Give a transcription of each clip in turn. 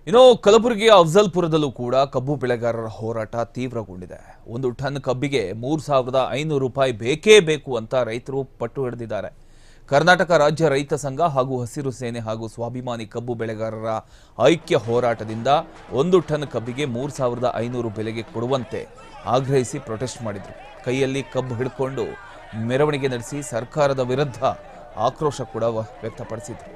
ಇನ್ನು ಕಲಬುರಗಿಯ ಅಫ್ಜಲ್ಪುರದಲ್ಲೂ ಕೂಡ ಕಬ್ಬು ಬೆಳೆಗಾರರ ಹೋರಾಟ ತೀವ್ರಗೊಂಡಿದೆ. 1 ಟನ್ ಕಬ್ಬಿಗೆ 3,500 ರೂಪಾಯಿ ಬೇಕೇ ಬೇಕು ಅಂತ ರೈತರು ಪಟ್ಟು ಹಿಡಿದಿದ್ದಾರೆ. ಕರ್ನಾಟಕ ರಾಜ್ಯ ರೈತ ಸಂಘ ಹಾಗೂ ಹಸಿರು ಸೇನೆ ಹಾಗೂ ಸ್ವಾಭಿಮಾನಿ ಕಬ್ಬು ಬೆಳೆಗಾರರ ಐಕ್ಯ ಹೋರಾಟದಿಂದ 1 ಟನ್ ಕಬ್ಬಿಗೆ 3,500 ಬೆಲೆಗೆ ಕೊಡುವಂತೆ ಆಗ್ರಹಿಸಿ ಪ್ರೊಟೆಸ್ಟ್ ಮಾಡಿದರು. ಕೈಯಲ್ಲಿ ಕಬ್ಬು ಹಿಡ್ಕೊಂಡು ಮೆರವಣಿಗೆ ನಡೆಸಿ ಸರ್ಕಾರದ ವಿರುದ್ಧ ಆಕ್ರೋಶ ಕೂಡ ವ್ಯಕ್ತಪಡಿಸಿದರು.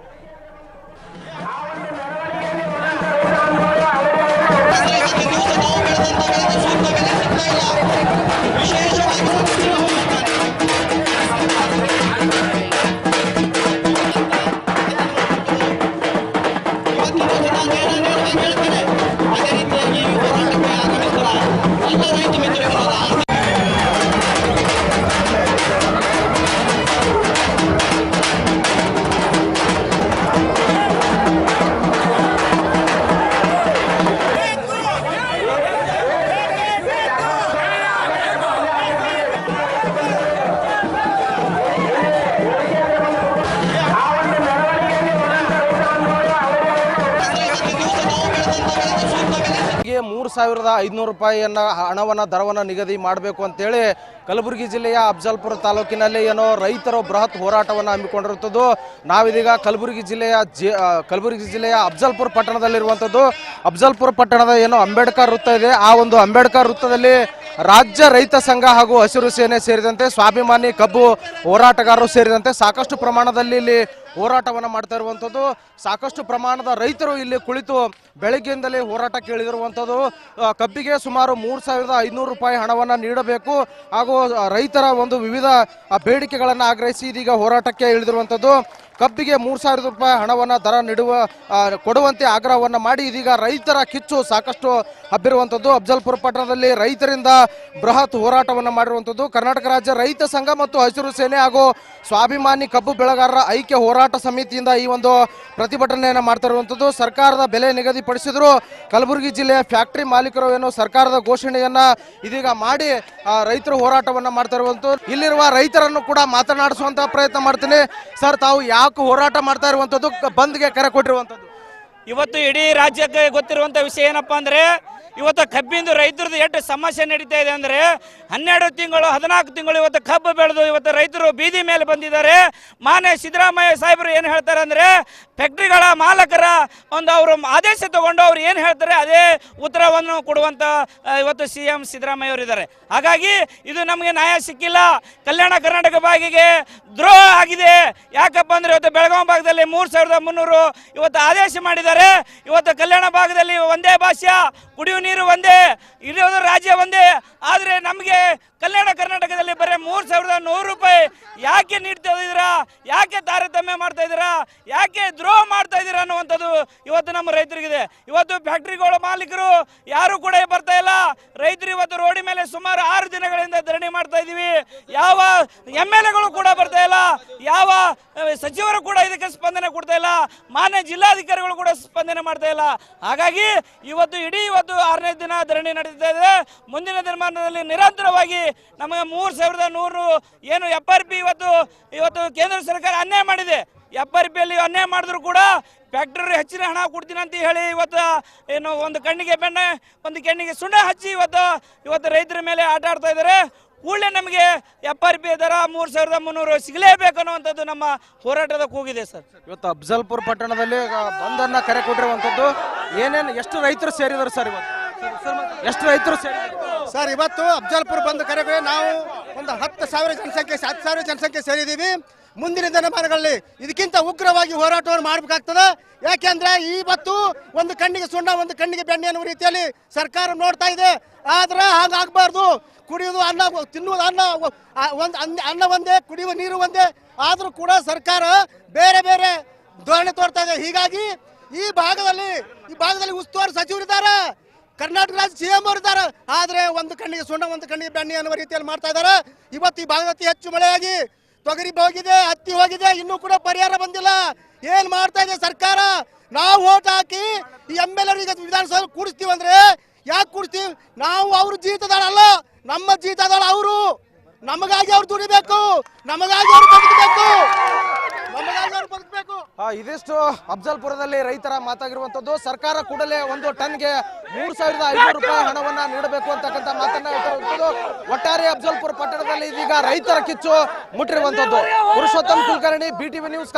₹3,500 ಹಣವನ್ನು ದರವನ್ನು ನಿಗದಿ ಮಾಡಬೇಕು ಅಂತೇಳಿ ಕಲಬುರಗಿ ಜಿಲ್ಲೆಯ ಅಫ್ಜಲ್ಪುರ ತಾಲೂಕಿನಲ್ಲಿ ಏನೋ ರೈತರು ಬೃಹತ್ ಹೋರಾಟವನ್ನು ಹಮ್ಮಿಕೊಂಡಿರುತ್ತದೆ. ನಾವಿದೀಗ ಕಲಬುರಗಿ ಜಿಲ್ಲೆಯ ಅಫ್ಜಲ್ಪುರ ಪಟ್ಟಣದಲ್ಲಿರುವಂಥದ್ದು. ಅಫ್ಜಲ್ಪುರ ಪಟ್ಟಣದ ಏನೋ ಅಂಬೇಡ್ಕರ್ ವೃತ್ತ ಇದೆ. ಆ ಒಂದು ಅಂಬೇಡ್ಕರ್ ವೃತ್ತದಲ್ಲಿ ರಾಜ್ಯ ರೈತ ಸಂಘ ಹಾಗೂ ಹಸಿರು ಸೇನೆ ಸೇರಿದಂತೆ ಸ್ವಾಭಿಮಾನಿ ಕಬ್ಬು ಹೋರಾಟಗಾರರು ಸೇರಿದಂತೆ ಸಾಕಷ್ಟು ಪ್ರಮಾಣದಲ್ಲಿ ಇಲ್ಲಿ ಹೋರಾಟವನ್ನು ಮಾಡ್ತಾ ಇರುವಂಥದ್ದು. ಸಾಕಷ್ಟು ಪ್ರಮಾಣದ ರೈತರು ಇಲ್ಲಿ ಕುಳಿತು ಬೆಳಗ್ಗೆಯಿಂದಲೇ ಹೋರಾಟಕ್ಕೆ ಇಳಿದಿರುವಂಥದ್ದು. ಕಬ್ಬಿಗೆ ಸುಮಾರು 3,500 ರೂಪಾಯಿ ಹಣವನ್ನು ನೀಡಬೇಕು ಹಾಗೂ ರೈತರ ಒಂದು ವಿವಿಧ ಬೇಡಿಕೆಗಳನ್ನು ಆಗ್ರಹಿಸಿ ಇದೀಗ ಹೋರಾಟಕ್ಕೆ ಇಳಿದಿರುವಂಥದ್ದು. ಕಬ್ಬಿಗೆ 3,000 ರೂಪಾಯಿ ಹಣವನ್ನು ದರ ಕೊಡುವಂತೆ ಆಗ್ರಹವನ್ನು ಮಾಡಿ ಇದೀಗ ರೈತರ ಕಿಚ್ಚು ಸಾಕಷ್ಟು ಹಬ್ಬಿರುವಂಥದ್ದು. ಅಫ್ಜಲ್ಪುರ ಪಟ್ಟಣದಲ್ಲಿ ರೈತರಿಂದ ಬೃಹತ್ ಹೋರಾಟವನ್ನು ಮಾಡಿರುವಂಥದ್ದು. ಕರ್ನಾಟಕ ರಾಜ್ಯ ರೈತ ಸಂಘ ಮತ್ತು ಹಸಿರು ಸೇನೆ ಹಾಗೂ ಸ್ವಾಭಿಮಾನಿ ಕಬ್ಬು ಬೆಳೆಗಾರರ ಐಕ್ಯ ಹೋರಾಟ ಸಮಿತಿಯಿಂದ ಈ ಒಂದು ಪ್ರತಿಭಟನೆಯನ್ನು ಮಾಡ್ತಾ ಇರುವಂಥದ್ದು. ಸರ್ಕಾರದ ಬೆಲೆ ನಿಗದಿಪಡಿಸಿದ್ರು. ಕಲಬುರಗಿ ಜಿಲ್ಲೆಯ ಫ್ಯಾಕ್ಟರಿ ಮಾಲೀಕರು ಏನು ಸರ್ಕಾರದ ಘೋಷಣೆಯನ್ನ ಇದೀಗ ಮಾಡಿ ರೈತರು ಹೋರಾಟವನ್ನು ಮಾಡ್ತಾ ಇರುವಂಥದ್ದು. ಇಲ್ಲಿರುವ ರೈತರನ್ನು ಕೂಡ ಮಾತನಾಡಿಸುವಂತಹ ಪ್ರಯತ್ನ ಮಾಡ್ತೀನಿ. ಸರ್, ತಾವು ಯಾಕೆ ಹೋರಾಟ ಮಾಡ್ತಾ ಇರುವಂಥದ್ದು, ಬಂದ್ಗೆ ಕರೆ ಕೊಟ್ಟಿರುವಂಥದ್ದು? ಇವತ್ತು ಇಡೀ ರಾಜ್ಯಕ್ಕೆ ಗೊತ್ತಿರುವಂಥ ವಿಷಯ ಏನಪ್ಪಾ ಅಂದ್ರೆ, ಇವತ್ತು ಕಬ್ಬಿಂದು ರೈತರದ್ದು ಎಷ್ಟು ಸಮಸ್ಯೆ ನಡೀತಾ ಇದೆ ಅಂದರೆ 12 ತಿಂಗಳು 14 ತಿಂಗಳು ಇವತ್ತು ಕಬ್ಬು ಬೆಳೆದು ಇವತ್ತು ರೈತರು ಬೀದಿ ಮೇಲೆ ಬಂದಿದ್ದಾರೆ. ಮಾನ್ಯ ಸಿದ್ದರಾಮಯ್ಯ ಸಾಹೇಬರು ಏನು ಹೇಳ್ತಾರೆ ಅಂದರೆ, ಫ್ಯಾಕ್ಟ್ರಿಗಳ ಮಾಲಕರ ಒಂದು ಅವರು ಆದೇಶ ತಗೊಂಡು ಅವ್ರು ಏನು ಹೇಳ್ತಾರೆ ಅದೇ ಉತ್ತರವನ್ನು ಕೊಡುವಂಥ ಇವತ್ತು CM ಸಿದ್ದರಾಮಯ್ಯ ಅವರು ಇದ್ದಾರೆ. ಹಾಗಾಗಿ ಇದು ನಮಗೆ ನ್ಯಾಯ ಸಿಕ್ಕಿಲ್ಲ. ಕಲ್ಯಾಣ ಕರ್ನಾಟಕ ಭಾಗಿಗೆ ದ್ರೋಹ ಆಗಿದೆ. ಯಾಕಪ್ಪ ಅಂದರೆ ಇವತ್ತು ಬೆಳಗಾವಿ ಭಾಗದಲ್ಲಿ 3,300 ಇವತ್ತು ಆದೇಶ ಮಾಡಿದ್ದಾರೆ. ಇವತ್ತು ಕಲ್ಯಾಣ ಭಾಗದಲ್ಲಿ ಒಂದೇ ಭಾಷೆ, ಕುಡಿಯುವ ನೀರು ಒಂದೇ, ಇರೋದು ರಾಜ್ಯ ಒಂದೇ. ಆದರೆ ನಮಗೆ ಕಲ್ಯಾಣ ಕರ್ನಾಟಕದಲ್ಲಿ ಬರೀ 3,100 ರೂಪಾಯಿ ಯಾಕೆ ನೀಡ್ತಾ ಇದ್ದೀರಾ, ಯಾಕೆ ತಾರತಮ್ಯ ಮಾಡ್ತಾ ಇದ್ದೀರಾ, ಯಾಕೆ ದ್ರೋಹ ಮಾಡ್ತಾ ಇದ್ದೀರಾ ಅನ್ನುವಂಥದ್ದು ಇವತ್ತು ನಮ್ಮ ರೈತರಿಗಿದೆ. ಇವತ್ತು ಫ್ಯಾಕ್ಟ್ರಿಗಳ ಮಾಲೀಕರು ಯಾರು ಕೂಡ ಬರ್ತಾ ಇಲ್ಲ. ರೈತರು ಇವತ್ತು ರೋಡಿ ಮೇಲೆ ಸುಮಾರು 6 ದಿನಗಳಿಂದ ಧರಣಿ ಮಾಡ್ತಾ ಇದ್ದೀವಿ. ಯಾವ MLAಗಳು ಕೂಡ ಬರ್ತಾ ಇಲ್ಲ, ಯಾವ ಸಚಿವರು ಕೂಡ ಇದಕ್ಕೆ ಸ್ಪಂದನೆ ಕೊಡ್ತಾ ಇಲ್ಲ, ಮಾನ್ಯ ಜಿಲ್ಲಾಧಿಕಾರಿಗಳು ಕೂಡ ಸ್ಪಂದನೆ ಮಾಡ್ತಾ ಇಲ್ಲ. ಹಾಗಾಗಿ ಇವತ್ತು 6ನೇ ದಿನ ಧರಣಿ ನಡೀತಾ ಇದೆ. ಮುಂದಿನ ದಿನಮಾನದಲ್ಲಿ ನಿರಂತರವಾಗಿ ನಮಗೆ 3,100 ಏನು FRP ಇವತ್ತು ಕೇಂದ್ರ ಸರ್ಕಾರ ಅನ್ಯಾಯ ಮಾಡಿದೆ. FRP ಅಲ್ಲಿ ಅನ್ಯಾಯ ಮಾಡಿದ್ರು ಕೂಡ ಫ್ಯಾಕ್ಟರಿ ಹೆಚ್ಚಿನ ಹಣ ಕೊಡ್ತೀನಿ ಅಂತ ಹೇಳಿ ಇವತ್ತು ಏನು ಒಂದು ಕಣ್ಣಿಗೆ ಬೆಣ್ಣೆ ಒಂದು ಕಣ್ಣಿಗೆ ಸುಣ್ಣ ಹಚ್ಚಿ ಇವತ್ತು ರೈತರ ಮೇಲೆ ಆಟ ಆಡ್ತಾ ಇದ್ದಾರೆ. ಕೂಡಲೇ ನಮಗೆ FRP ದರ 3,300 ಸಿಗಲೇಬೇಕು ಅನ್ನುವಂಥದ್ದು ನಮ್ಮ ಹೋರಾಟದ ಕೂಗಿದೆ. ಸರ್, ಇವತ್ತು ಅಫ್ಜಲ್ಪುರ ಪಟ್ಟಣದಲ್ಲಿ ಬಂದನ್ನ ಕರೆ ಕೊಟ್ಟಿರುವಂಥದ್ದು. ಎಷ್ಟು ರೈತರು ಸೇರಿದರು ಸರ್? ಇವತ್ತು ಎಷ್ಟು ರೈತರು ಸೇರಿದರು ಸರ್? ಇವತ್ತು ಅಫ್ಜಲ್ಪುರ ಬಂದು ಕರೆಗೆ ನಾವು ಒಂದು 10,000 ಜನಸಂಖ್ಯೆ ಸೇರಿದ್ದೀವಿ. ಮುಂದಿನ ದಿನಮಾನಗಳಲ್ಲಿ ಇದಕ್ಕಿಂತ ಉಗ್ರವಾಗಿ ಹೋರಾಟವನ್ನು ಮಾಡಬೇಕಾಗ್ತದೆ. ಯಾಕೆಂದ್ರೆ ಇವತ್ತು ಒಂದು ಕಣ್ಣಿಗೆ ಸುಣ್ಣ ಒಂದು ಕಣ್ಣಿಗೆ ಬೆಣ್ಣೆ ಅನ್ನುವ ರೀತಿಯಲ್ಲಿ ಸರ್ಕಾರ ನೋಡ್ತಾ ಇದೆ. ಆದ್ರೆ ಹಾಗಾಗಬಾರ್ದು. ಕುಡಿಯುವುದು ಅನ್ನ, ತಿನ್ನುವುದು ಅನ್ನ ಒಂದೇ, ಕುಡಿಯುವ ನೀರು ಒಂದೇ. ಆದರೂ ಕೂಡ ಸರ್ಕಾರ ಬೇರೆ ಬೇರೆ ಧೋರಣೆ ತೋರ್ತಾ ಇದೆ. ಹೀಗಾಗಿ ಈ ಭಾಗದಲ್ಲಿ ಉಸ್ತುವಾರಿ ಸಚಿವರಿದ್ದಾರೆ, ಕರ್ನಾಟಕ ರಾಜ್ಯ CM ಅವರಿದ್ದಾರೆ. ಆದರೆ ಒಂದು ಕಣ್ಣಿಗೆ ಸುಣ್ಣ ಒಂದು ಕಣ್ಣಿಗೆ ಬೆಣ್ಣೆ ಅನ್ನುವ ರೀತಿಯಲ್ಲಿ ಮಾಡ್ತಾ ಇದ್ದಾರೆ. ಇವತ್ತು ಈ ಭಾಗದಲ್ಲಿ ಹೆಚ್ಚು ಮಳೆಯಾಗಿ ತೊಗರಿ ಹೋಗಿದೆ, ಹತ್ತಿ ಹೋಗಿದೆ, ಇನ್ನೂ ಕೂಡ ಪರಿಹಾರ ಬಂದಿಲ್ಲ. ಏನ್ ಮಾಡ್ತಾ ಇದೆ ಸರ್ಕಾರ? ನಾವು ಓಟ್ ಹಾಕಿ ಈ MLA ವಿಧಾನಸಭೆ ಕೂಡಿಸ್ತೀವಿ ಅಂದ್ರೆ ಯಾಕೆ ಕೂಡಿಸ್ತೀವಿ? ನಾವು ಅವ್ರ ಜೀತದಾಳ ಅಲ್ಲ, ನಮ್ಮ ಜೀತದಾಳ ಅವರು. ನಮಗಾಗಿ ಅವ್ರು ದುಡಿಬೇಕು, ನಮಗಾಗಿ ಅವ್ರು ಬದುಕಬೇಕು. ನಮಗಾಗಿ ಅವ್ರು ಬದುಕಬೇಕು. ಇದಿಷ್ಟು ಅಫ್ಜಲ್ಪುರದಲ್ಲಿ ರೈತರ ಮಾತಾಗಿರುವಂತದ್ದು. ಸರ್ಕಾರ ಕೂಡಲೇ ಒಂದು ಟನ್ಗೆ 3,500 ರೂಪಾಯಿ ಹಣವನ್ನ ನೀಡಬೇಕು ಅಂತಕ್ಕಂಥ ಮಾತನ್ನ ಹೇಳ್ತಿರುವಂತದ್ದು. ಒಟ್ಟಾರೆ ಅಫ್ಜಲ್ಪುರ ಪಟ್ಟಣದಲ್ಲಿ ಇದೀಗ ರೈತರ ಕಿಚ್ಚು ಮುಟ್ಟಿರುವಂತದ್ದು. Purushottam Kulkarni, BTV news.